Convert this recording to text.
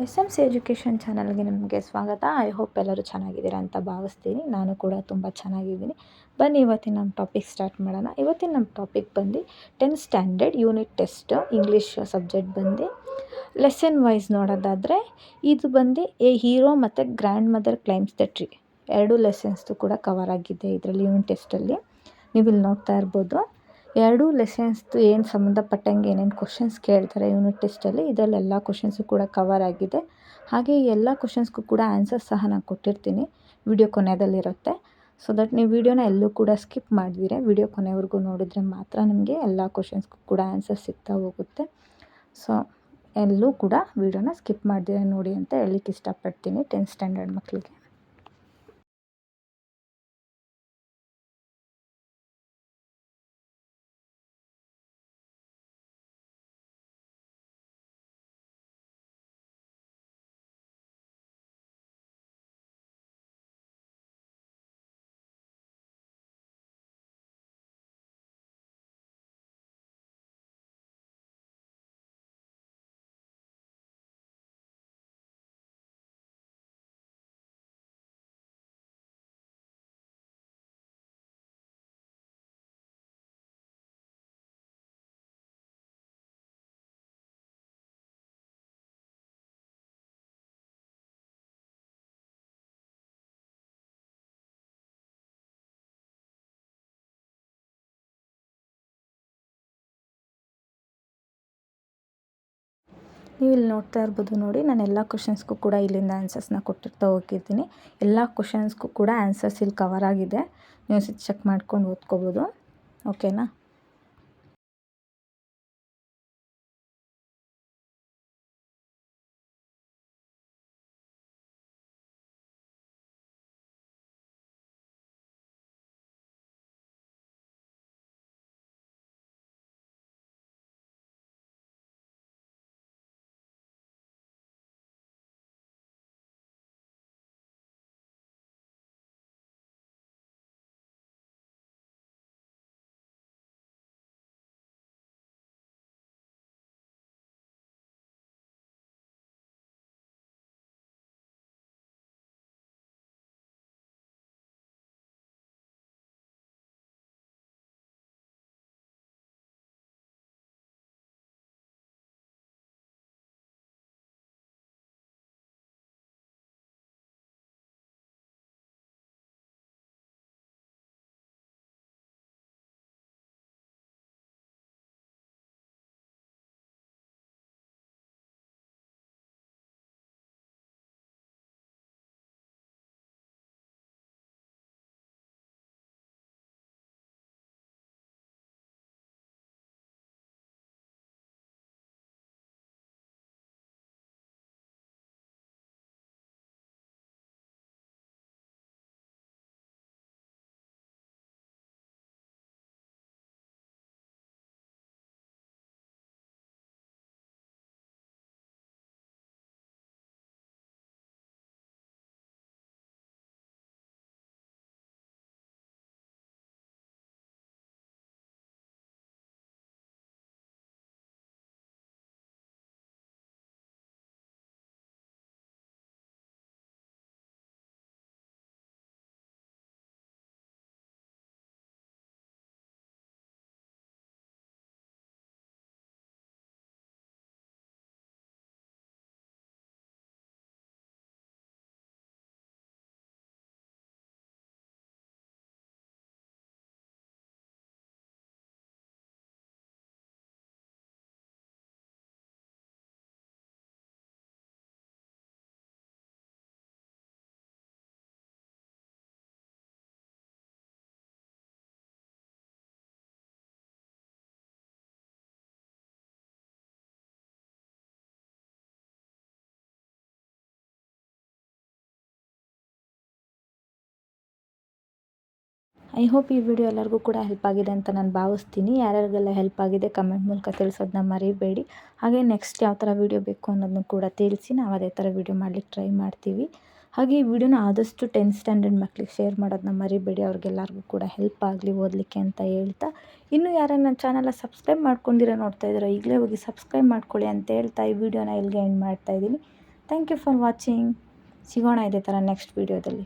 S M C education ಚಾನಲ್ಗೆ ನಿಮಗೆ ಸ್ವಾಗತ. ಐ ಹೋಪ್ ಎಲ್ಲರೂ ಚೆನ್ನಾಗಿದ್ದೀರಾ ಅಂತ ಭಾವಿಸ್ತೀನಿ. ನಾನು ಕೂಡ ತುಂಬ ಚೆನ್ನಾಗಿದ್ದೀನಿ. ಬನ್ನಿ ಇವತ್ತಿನ ನಮ್ಮ ಟಾಪಿಕ್ ಸ್ಟಾರ್ಟ್ ಮಾಡೋಣ. ಇವತ್ತಿನ ನಮ್ಮ ಟಾಪಿಕ್ ಬಂದು 10th standard unit test English subject ಬಂದು ಲೆಸನ್ ವೈಸ್ ನೋಡೋದಾದರೆ ಇದು ಬಂದು ಎ ಹೀರೋ ಮತ್ತು grand mother claims the tree ಎರಡು ಲೆಸನ್ಸ್ದು ಕೂಡ ಕವರ್ ಆಗಿದೆ ಇದರಲ್ಲಿ ಯೂನಿಟ್ ಟೆಸ್ಟಲ್ಲಿ. ನೀವು ಇಲ್ಲಿ ನೋಡ್ತಾ ಇರ್ಬೋದು ಎರಡೂ ಲೆಸನ್ಸ್ದು ಏನು ಸಂಬಂಧಪಟ್ಟಂಗೆ ಏನೇನು ಕ್ವಶನ್ಸ್ ಕೇಳ್ತಾರೆ ಯೂನಿಟ್ ಟೆಸ್ಟಲ್ಲಿ, ಇದರಲ್ಲಿ ಎಲ್ಲ ಕ್ವಶನ್ಸು ಕೂಡ ಕವರ್ ಆಗಿದೆ. ಹಾಗೆ ಈ ಎಲ್ಲ ಕ್ವಶನ್ಸ್ಗೂ ಕೂಡ ಆನ್ಸರ್ ಸಹ ನಾನು ಕೊಟ್ಟಿರ್ತೀನಿ, ವಿಡಿಯೋ ಕೊನೆಯದಲ್ಲಿರುತ್ತೆ. ಸೊ ದಟ್ ನೀವು ವಿಡಿಯೋನ ಎಲ್ಲೂ ಕೂಡ ಸ್ಕಿಪ್ ಮಾಡಿದಿರೆ ವಿಡಿಯೋ ಕೊನೆವರೆಗೂ ನೋಡಿದರೆ ಮಾತ್ರ ನಿಮಗೆ ಎಲ್ಲ ಕ್ವಶನ್ಸ್ಗೂ ಕೂಡ ಆನ್ಸರ್ ಸಿಗ್ತಾ ಹೋಗುತ್ತೆ. ಸೊ ಎಲ್ಲೂ ಕೂಡ ವಿಡಿಯೋನ ಸ್ಕಿಪ್ ಮಾಡಿದಿರ ನೋಡಿ ಅಂತ ಹೇಳಲಿಕ್ಕೆ ಇಷ್ಟಪಡ್ತೀನಿ 10th ಸ್ಟ್ಯಾಂಡರ್ಡ್ ಮಕ್ಕಳಿಗೆ. ನೀವು ಇಲ್ಲಿ ನೋಡ್ತಾ ಇರ್ಬೋದು ನೋಡಿ, ನಾನು ಎಲ್ಲ ಕ್ವಶನ್ಸ್ಗೂ ಕೂಡ ಇಲ್ಲಿಂದ ಆನ್ಸರ್ಸ್ನ ಕೊಟ್ಟಿರ್ತಾ ಹೋಗಿರ್ತೀನಿ. ಎಲ್ಲ ಕ್ವಶನ್ಸ್ಗೂ ಕೂಡ ಆನ್ಸರ್ಸ್ ಇಲ್ಲಿ ಕವರ್ ಆಗಿದೆ, ನೀವು ಚೆಕ್ ಮಾಡ್ಕೊಂಡು ಓದ್ಕೋಬೋದು. ಓಕೆನಾ? ಐ ಹೋಪ್ ಈ ವಿಡಿಯೋ ಎಲ್ಲರಿಗೂ ಕೂಡ ಹೆಲ್ಪ್ ಆಗಿದೆ ಅಂತ ನಾನು ಭಾವಿಸ್ತೀನಿ. ಯಾರ್ಯಾರಿಗೆಲ್ಲ ಹೆಲ್ಪ್ ಆಗಿದೆ ಕಮೆಂಟ್ ಮೂಲಕ ತಿಳಿಸೋದನ್ನ ಮರಿಬೇಡಿ. ಹಾಗೆ ನೆಕ್ಸ್ಟ್ ಯಾವ ಥರ ವಿಡಿಯೋ ಬೇಕು ಅನ್ನೋದನ್ನು ಕೂಡ ತಿಳಿಸಿ, ನಾವು ಅದೇ ಥರ ವಿಡಿಯೋ ಮಾಡಲಿಕ್ಕೆ ಟ್ರೈ ಮಾಡ್ತೀವಿ. ಹಾಗೆ ಈ ವಿಡಿಯೋನ ಆದಷ್ಟು 10th ಸ್ಟ್ಯಾಂಡರ್ಡ್ ಮಕ್ಕಳಿಗೆ ಶೇರ್ ಮಾಡೋದನ್ನ ಮರಿಬೇಡಿ, ಅವ್ರಿಗೆಲ್ಲರಿಗೂ ಕೂಡ ಹೆಲ್ಪ್ ಆಗಲಿ ಓದಲಿಕ್ಕೆ ಅಂತ ಹೇಳ್ತಾ, ಇನ್ನೂ ಯಾರು ನನ್ನ ಚಾನಲ್ನ ಸಬ್ಸ್ಕ್ರೈಬ್ ಮಾಡ್ಕೊಂಡಿರೋ ನೋಡ್ತಾ ಇದ್ದೀರೋ ಈಗಲೇ ಹೋಗಿ ಸಬ್ಸ್ಕ್ರೈಬ್ ಮಾಡ್ಕೊಳ್ಳಿ ಅಂತ ಹೇಳ್ತಾ ಈ ವಿಡಿಯೋನ ಇಲ್ಲಿಗೆ ಎಂಡ್ ಮಾಡ್ತಾಯಿದ್ದೀನಿ. Thank you for watching. ಸಿಗೋಣ ಇದೇ ಥರ ನೆಕ್ಸ್ಟ್ ವೀಡಿಯೋದಲ್ಲಿ.